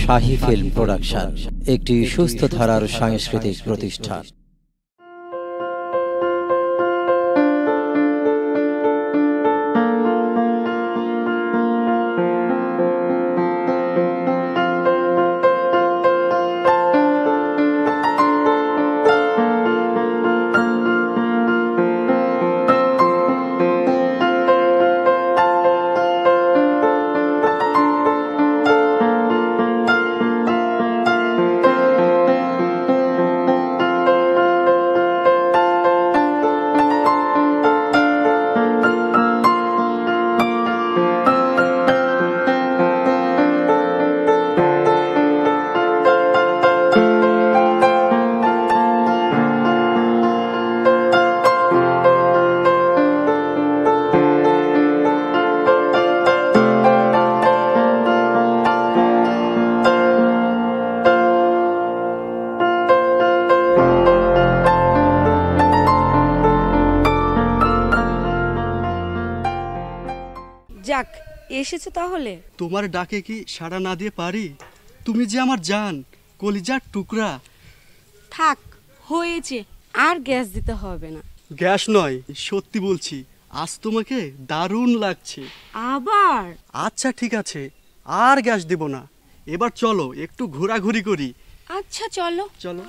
শাহী film production একটি সুস্থ ধারার সাংস্কৃতিক প্রতিষ্ঠান। যাক, এসেছো তাহলে। তোমার ডাকে কি সাড়া না দিয়ে পারি? তুমি যে আমার জান, কলিজার টুকরা। থাক, হয়েছে, আর গ্যাস দিতে হবে না। গ্যাস নয়, সত্যি বলছি, আজ তোমাকে দারুণ লাগছে। আবার? আচ্ছা ঠিক আছে, আর গ্যাস দেব না। এবার চলো একটু ঘোরাঘুরি করি। আচ্ছা চলো চলো।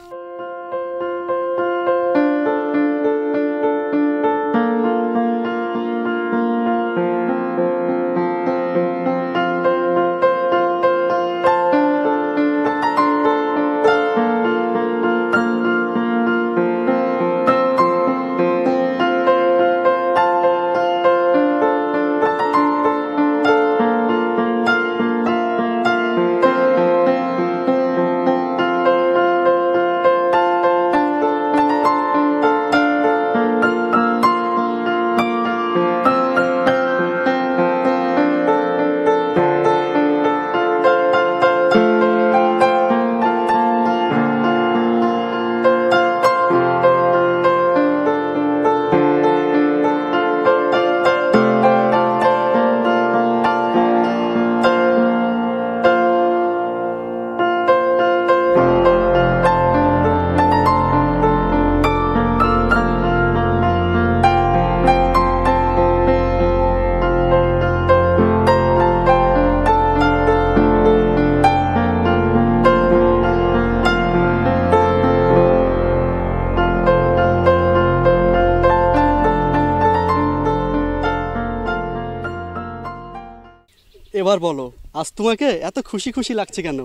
এবার বলো, আজ তোমাকে এত খুশি খুশি লাগছে কেন?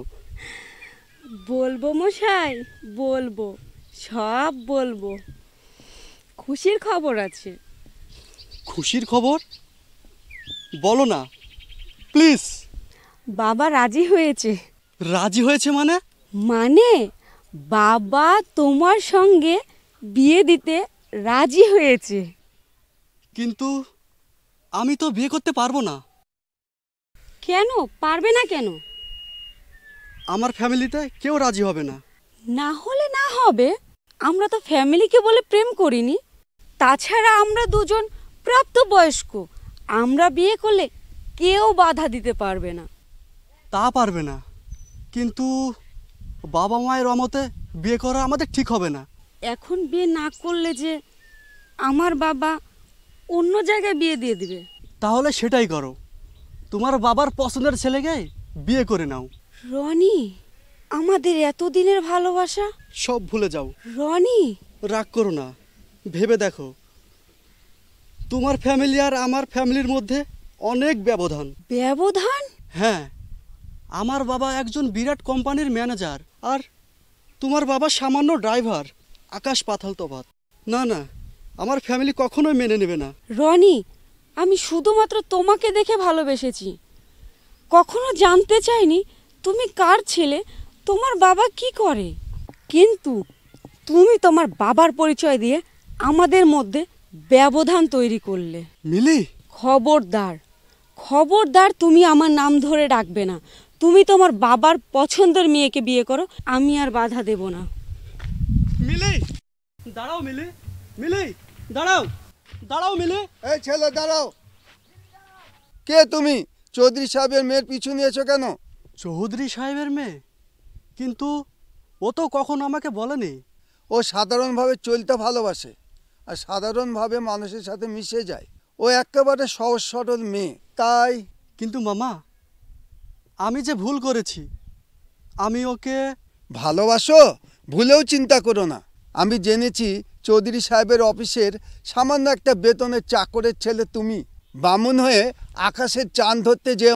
বলবো মশাই, বলবো, সব বলবো। খুশির খবর আছে। খুশির খবর? বলো না প্লিজ। বাবা রাজি হয়েছে। রাজি হয়েছে মানে? মানে বাবা তোমার সঙ্গে বিয়ে দিতে রাজি হয়েছে। কিন্তু আমি তো বিয়ে করতে পারবো না। কেন পারবে না? কেন? আমার ফ্যামিলিতে কেউ রাজি হবে না। না হলে না হবে, আমরা তো ফ্যামিলিকে বলে প্রেম করিনি। তাছাড়া আমরা দুজন প্রাপ্তবয়স্ক, আমরা বিয়ে করলে কেউ বাধা দিতে পারবে না। তা পারবে না, কিন্তু বাবা মায়ের অমতে বিয়ে করা আমাদের ঠিক হবে না। এখন বিয়ে না করলে যে আমার বাবা অন্য জায়গায় বিয়ে দিয়ে দিবে। তাহলে সেটাই করো, তোমার বাবার পছন্দের ছেলেকে বিয়ে করে নাও। রনি, আমাদের এতদিনের ভালোবাসা সব ভুলে যাও। রনি, রাগ করো না, ভেবে দেখো, তোমার ফ্যামিলি আর আমার ফ্যামিলির মধ্যে অনেক ব্যবধান। ব্যবধান? হ্যাঁ, আমার বাবা একজন বিরাট কোম্পানির ম্যানেজার, আর তোমার বাবা সামান্য ড্রাইভার। আকাশ পাতাল তফাৎ। না না, আমার ফ্যামিলি কখনোই মেনে নেবে না। রনি, আমি শুধুমাত্র তোমাকে দেখে ভালোবেসেছি, কখনো জানতে চাইনি তুমি কার ছেলে, তোমার বাবা কি করে। কিন্তু তুমি তোমার বাবার পরিচয় দিয়ে আমাদের মধ্যে ব্যবধান তৈরি করলে। মিলি, খবরদার, খবরদার, তুমি আমার নাম ধরে ডাকবে না। তুমি তোমার বাবার পছন্দের মেয়েকে বিয়ে করো, আমি আর বাধা দেব না। মিলি দাঁড়াও, মিলি, মিলি দাঁড়াও, দাঁড়াও মিলি। এই ছেলে দাঁড়াও। কে তুমি? চৌধুরী সাহেবের মেয়ের পিছু নিয়েছো কেন? চৌধুরী সাহেবের মেয়ে? কিন্তু ও তো কখনো আমাকে বলেনি। ও সাধারণভাবে চলতে ভালোবাসে আর সাধারণভাবে মানুষের সাথে মিশে যায়। ও একেবারে সহজ সরল মেয়ে, তাই। কিন্তু মামা, আমি যে ভুল করেছি, আমি ওকে ভালোবাসো? ভুলেও চিন্তা করো না। আমি জেনেছি চৌধুরী সাহেবের অফিসের সামান্য একটা বেতনের চাকরের ছেলে তুমি। বামুন হয়ে আকাশের চাঁদ ধরতে যে